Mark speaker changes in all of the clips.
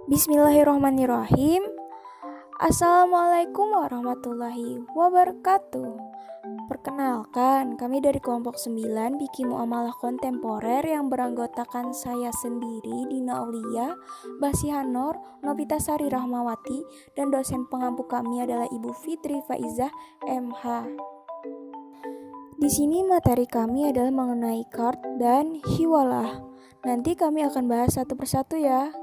Speaker 1: Bismillahirrahmanirrahim. Assalamualaikum warahmatullahi wabarakatuh. Perkenalkan, kami dari kelompok 9 Biki Muamalah Kontemporer yang beranggotakan saya sendiri, Dina Aulia, Basihanor, Nobita Sari Rahmawati, dan dosen pengampu kami adalah Ibu Fitri Faizah MH. Di sini materi kami adalah mengenai kart dan hiwalah. Nanti kami akan bahas satu persatu ya.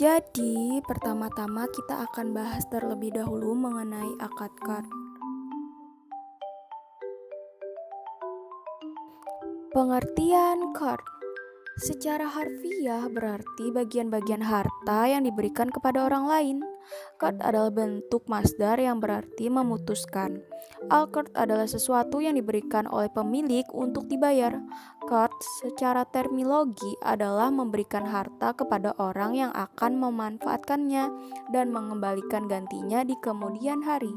Speaker 1: Jadi, pertama-tama kita akan bahas terlebih dahulu mengenai akad kart. Pengertian kart secara harfiah berarti bagian-bagian harta yang diberikan kepada orang lain. Qard adalah bentuk masdar yang berarti memutuskan. Al-qard adalah sesuatu yang diberikan oleh pemilik untuk dibayar. Qard secara terminologi adalah memberikan harta kepada orang yang akan memanfaatkannya dan mengembalikan gantinya di kemudian hari.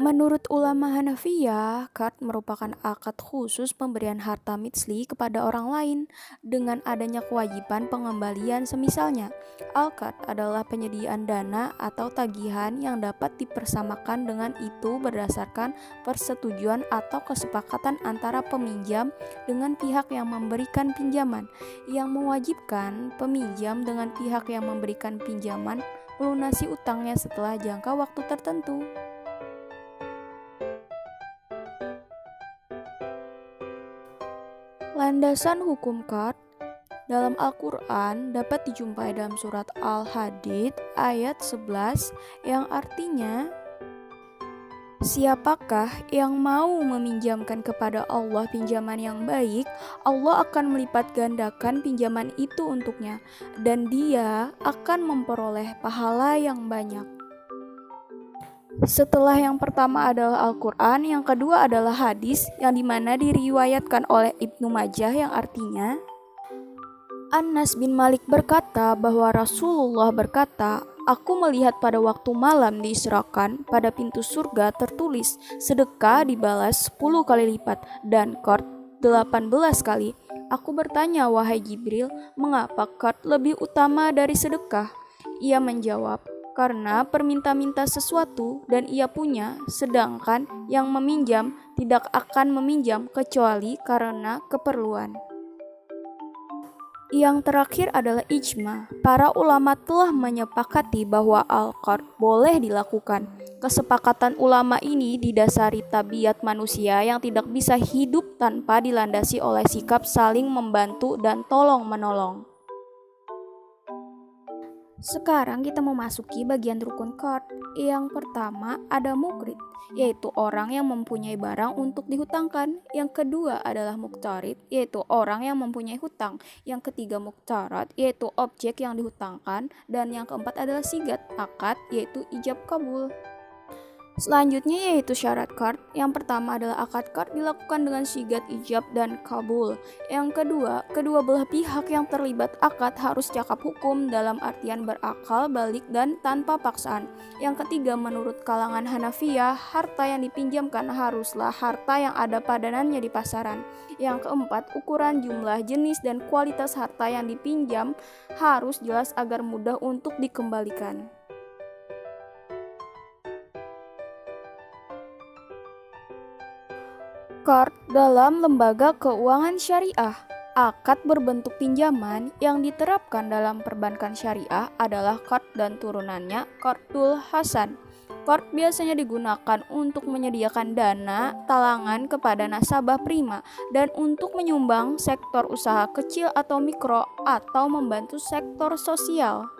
Speaker 1: Menurut ulama Hanafiyah, qard merupakan akad khusus pemberian harta mitsli kepada orang lain dengan adanya kewajiban pengembalian semisalnya. Al-qard adalah penyediaan dana atau tagihan yang dapat dipersamakan dengan itu berdasarkan persetujuan atau kesepakatan antara peminjam dengan pihak yang memberikan pinjaman, yang mewajibkan peminjam dengan pihak yang memberikan pinjaman melunasi utangnya setelah jangka waktu tertentu. Landasan hukum qard dalam Al-Quran dapat dijumpai dalam surat Al-Hadid ayat 11 yang artinya, siapakah yang mau meminjamkan kepada Allah pinjaman yang baik, Allah akan melipat gandakan pinjaman itu untuknya dan dia akan memperoleh pahala yang banyak. Setelah yang pertama adalah Al-Quran, yang kedua adalah hadis yang dimana diriwayatkan oleh Ibnu Majah yang artinya, Anas bin Malik berkata bahwa Rasulullah berkata, aku melihat pada waktu malam diisrakan pada pintu surga tertulis sedekah dibalas 10 kali lipat dan qard 18 kali. Aku bertanya, wahai Jibril, mengapa qard lebih utama dari sedekah? Ia menjawab, karena perminta-minta sesuatu dan ia punya, sedangkan yang meminjam tidak akan meminjam kecuali karena keperluan. Yang terakhir adalah ijma. Para ulama telah menyepakati bahwa al-qard boleh dilakukan. Kesepakatan ulama ini didasari tabiat manusia yang tidak bisa hidup tanpa dilandasi oleh sikap saling membantu dan tolong-menolong. Sekarang kita memasuki bagian rukun qard. Yang pertama ada mukrid, yaitu orang yang mempunyai barang untuk dihutangkan. Yang kedua adalah muqtarid, yaitu orang yang mempunyai hutang. Yang ketiga muqtarad, yaitu objek yang dihutangkan. Dan yang keempat adalah sigat, akad, yaitu ijab kabul. Selanjutnya yaitu syarat qard. Yang pertama adalah akad qard dilakukan dengan sigat ijab dan kabul. Yang kedua, kedua belah pihak yang terlibat akad harus cakap hukum dalam artian berakal balik dan tanpa paksaan. Yang ketiga, menurut kalangan Hanafiyah, harta yang dipinjamkan haruslah harta yang ada padanannya di pasaran. Yang keempat, ukuran, jumlah, jenis, dan kualitas harta yang dipinjam harus jelas agar mudah untuk dikembalikan. Qard dalam lembaga keuangan syariah. Akad berbentuk pinjaman yang diterapkan dalam perbankan syariah adalah qard dan turunannya qardul hasan. Qard biasanya digunakan untuk menyediakan dana talangan kepada nasabah prima dan untuk menyumbang sektor usaha kecil atau mikro atau membantu sektor sosial.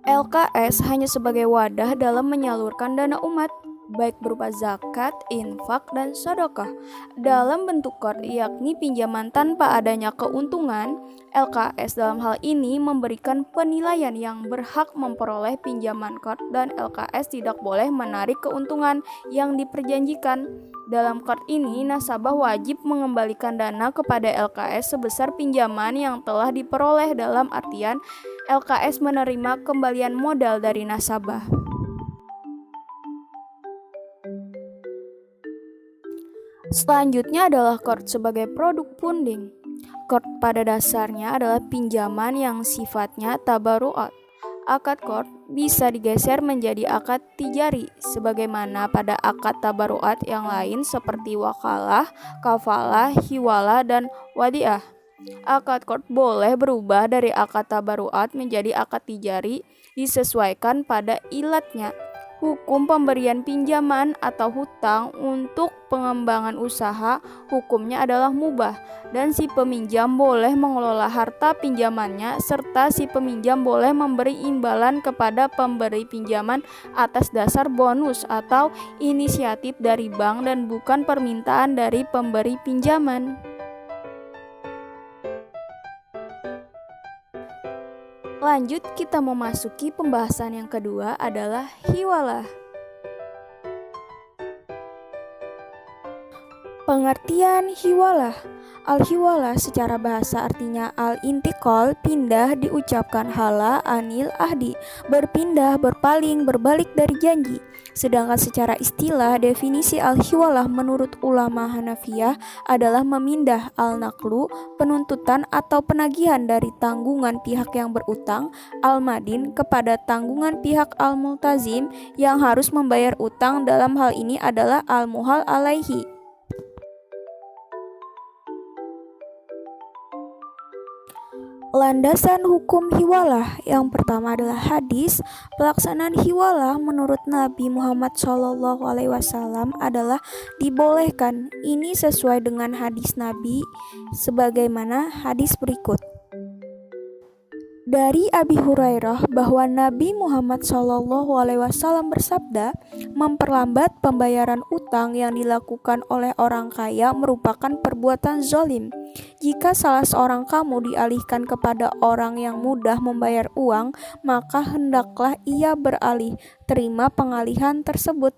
Speaker 1: LKS hanya sebagai wadah dalam menyalurkan dana umat, baik berupa zakat, infak, dan sedekah dalam bentuk qard, yakni pinjaman tanpa adanya keuntungan. LKS dalam hal ini memberikan penilaian yang berhak memperoleh pinjaman qard dan LKS tidak boleh menarik keuntungan yang diperjanjikan. Dalam qard ini, nasabah wajib mengembalikan dana kepada LKS sebesar pinjaman yang telah diperoleh, dalam artian LKS menerima kembalian modal dari nasabah. Selanjutnya adalah qard sebagai produk punding. Qard pada dasarnya adalah pinjaman yang sifatnya tabaruat. Akad qard bisa digeser menjadi akad tijari, sebagaimana pada akad tabaruat yang lain seperti wakalah, kafalah, hiwalah, dan wadiah. Akad qard boleh berubah dari akad tabaruat menjadi akad tijari disesuaikan pada ilatnya. Hukum pemberian pinjaman atau hutang untuk pengembangan usaha hukumnya adalah mubah, dan si peminjam boleh mengelola harta pinjamannya serta si peminjam boleh memberi imbalan kepada pemberi pinjaman atas dasar bonus atau inisiatif dari bank dan bukan permintaan dari pemberi pinjaman. Lanjut, kita memasuki pembahasan yang kedua adalah hiwalah. Pengertian hiwalah. Al-hiwalah secara bahasa artinya al-intikal, pindah, diucapkan hala, anil, ahdi, berpindah, berpaling, berbalik dari janji. Sedangkan secara istilah, definisi al-hiwalah menurut ulama Hanafiyah adalah memindah al-naqlu, penuntutan atau penagihan dari tanggungan pihak yang berutang, al-madin, kepada tanggungan pihak al-multazim yang harus membayar utang. Dalam hal ini adalah al-muhal alaihi. Landasan hukum hiwalah yang pertama adalah hadis. Pelaksanaan hiwalah menurut Nabi Muhammad SAW adalah dibolehkan. Ini sesuai dengan hadis Nabi sebagaimana hadis berikut. Dari Abi Hurairah bahwa Nabi Muhammad SAW bersabda, memperlambat pembayaran utang yang dilakukan oleh orang kaya merupakan perbuatan zalim. Jika salah seorang kamu dialihkan kepada orang yang mudah membayar uang, maka hendaklah ia beralih, terima pengalihan tersebut.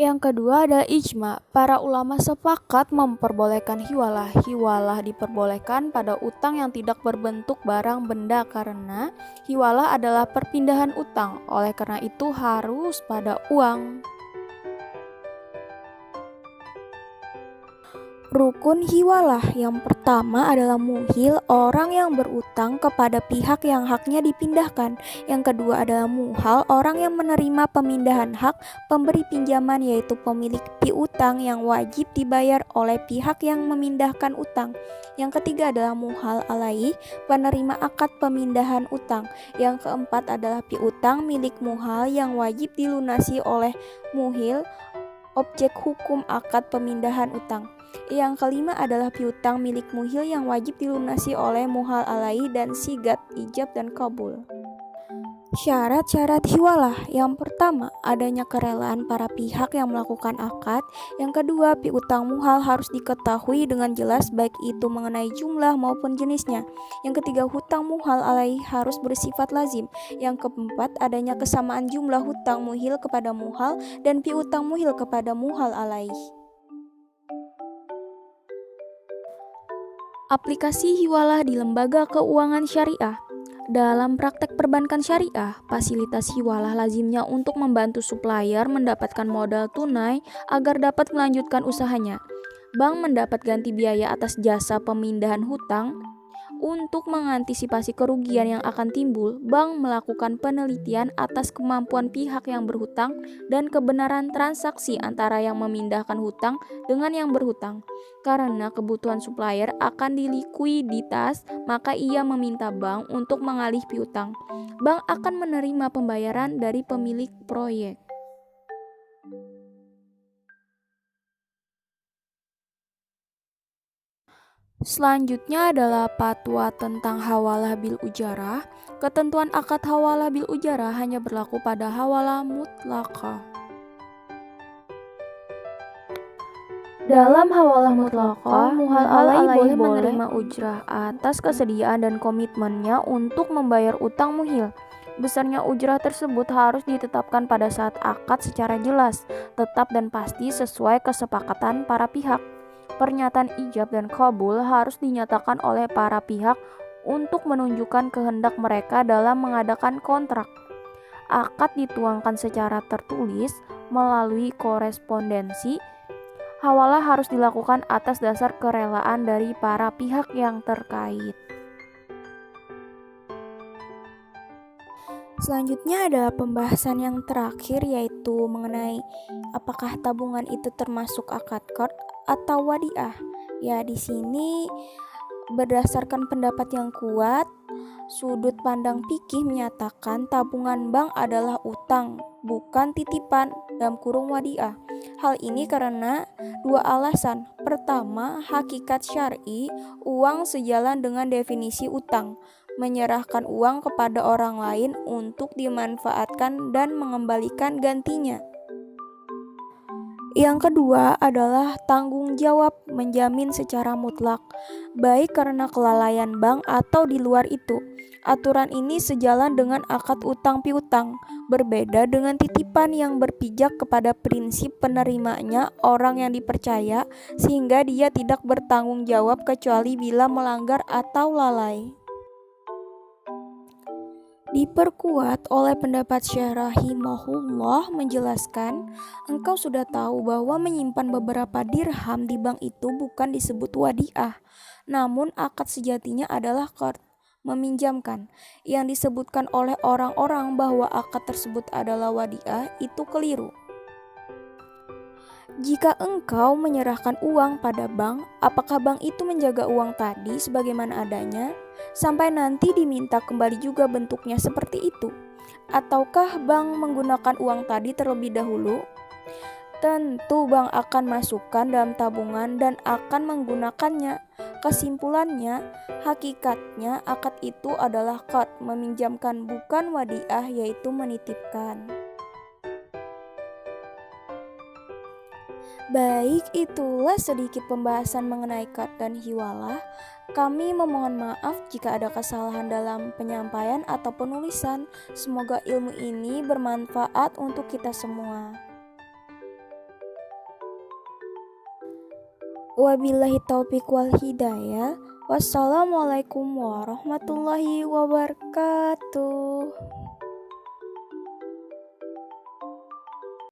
Speaker 1: Yang kedua ada ijma. Para ulama sepakat memperbolehkan hiwalah. Hiwalah diperbolehkan pada utang yang tidak berbentuk barang benda karena hiwalah adalah perpindahan utang. Oleh karena itu harus pada uang. Rukun hiwalah yang pertama adalah muhil, orang yang berutang kepada pihak yang haknya dipindahkan. Yang kedua adalah muhal, orang yang menerima pemindahan hak pemberi pinjaman yaitu pemilik piutang yang wajib dibayar oleh pihak yang memindahkan utang. Yang ketiga adalah muhal alaih, penerima akad pemindahan utang. Yang keempat adalah piutang milik muhal yang wajib dilunasi oleh muhil, objek hukum akad pemindahan utang. Yang kelima adalah piutang milik muhil yang wajib dilunasi oleh muhal alai dan sigat, ijab dan kabul. Syarat-syarat hiwalah. Yang pertama, adanya kerelaan para pihak yang melakukan akad. Yang kedua, piutang muhal harus diketahui dengan jelas baik itu mengenai jumlah maupun jenisnya. Yang ketiga, hutang muhal alai harus bersifat lazim. Yang keempat, adanya kesamaan jumlah hutang muhil kepada muhal dan piutang muhil kepada muhal alai. Aplikasi hiwalah di lembaga keuangan syariah. Dalam praktek perbankan syariah, fasilitas hiwalah lazimnya untuk membantu supplier mendapatkan modal tunai agar dapat melanjutkan usahanya. Bank mendapat ganti biaya atas jasa pemindahan hutang. Untuk mengantisipasi kerugian yang akan timbul, bank melakukan penelitian atas kemampuan pihak yang berhutang dan kebenaran transaksi antara yang memindahkan hutang dengan yang berhutang. Karena kebutuhan supplier akan dilikuiditas, maka ia meminta bank untuk mengalih piutang. Bank akan menerima pembayaran dari pemilik proyek. Selanjutnya adalah fatwa tentang hawalah bil ujarah. Ketentuan akad hawalah bil ujarah hanya berlaku pada hawalah mutlaqah. Dalam hawalah mutlaqah, muhal alai boleh menerima ujrah atas kesediaan dan komitmennya untuk membayar utang muhil. Besarnya ujrah tersebut harus ditetapkan pada saat akad secara jelas, tetap dan pasti sesuai kesepakatan para pihak. Pernyataan ijab dan kabul harus dinyatakan oleh para pihak untuk menunjukkan kehendak mereka dalam mengadakan kontrak. Akad dituangkan secara tertulis melalui korespondensi Hawalah harus dilakukan atas dasar kerelaan dari para pihak yang terkait. Selanjutnya ada pembahasan yang terakhir, yaitu mengenai apakah tabungan itu termasuk akad qard atau wadiah. Ya, di sini berdasarkan pendapat yang kuat, sudut pandang fikih menyatakan tabungan bank adalah utang, bukan titipan dalam kurung wadiah. Hal ini karena dua alasan. Pertama, hakikat syar'i, uang sejalan dengan definisi utang, menyerahkan uang kepada orang lain untuk dimanfaatkan dan mengembalikan gantinya. Yang kedua adalah tanggung jawab, menjamin secara mutlak, baik karena kelalaian bank atau di luar itu. Aturan ini sejalan dengan akad utang piutang, berbeda dengan titipan yang berpijak kepada prinsip penerimanya orang yang dipercaya, sehingga dia tidak bertanggung jawab kecuali bila melanggar atau lalai. Diperkuat oleh pendapat Syekh rahimahullah menjelaskan, engkau sudah tahu bahwa menyimpan beberapa dirham di bank itu bukan disebut wadiah, namun akad sejatinya adalah qard, meminjamkan. Yang disebutkan oleh orang-orang bahwa akad tersebut adalah wadiah itu keliru. Jika engkau menyerahkan uang pada bank, apakah bank itu menjaga uang tadi sebagaimana adanya, sampai nanti diminta kembali juga bentuknya seperti itu? Ataukah bank menggunakan uang tadi terlebih dahulu? Tentu bank akan masukkan dalam tabungan dan akan menggunakannya. Kesimpulannya, hakikatnya akad itu adalah qard, meminjamkan, bukan wadiah, yaitu menitipkan. Baik, itulah sedikit pembahasan mengenai qard dan hiwalah. Kami memohon maaf jika ada kesalahan dalam penyampaian atau penulisan. Semoga ilmu ini bermanfaat untuk kita semua. Wabillahi taufiq wal hidayah. Wassalamualaikum warahmatullahi wabarakatuh.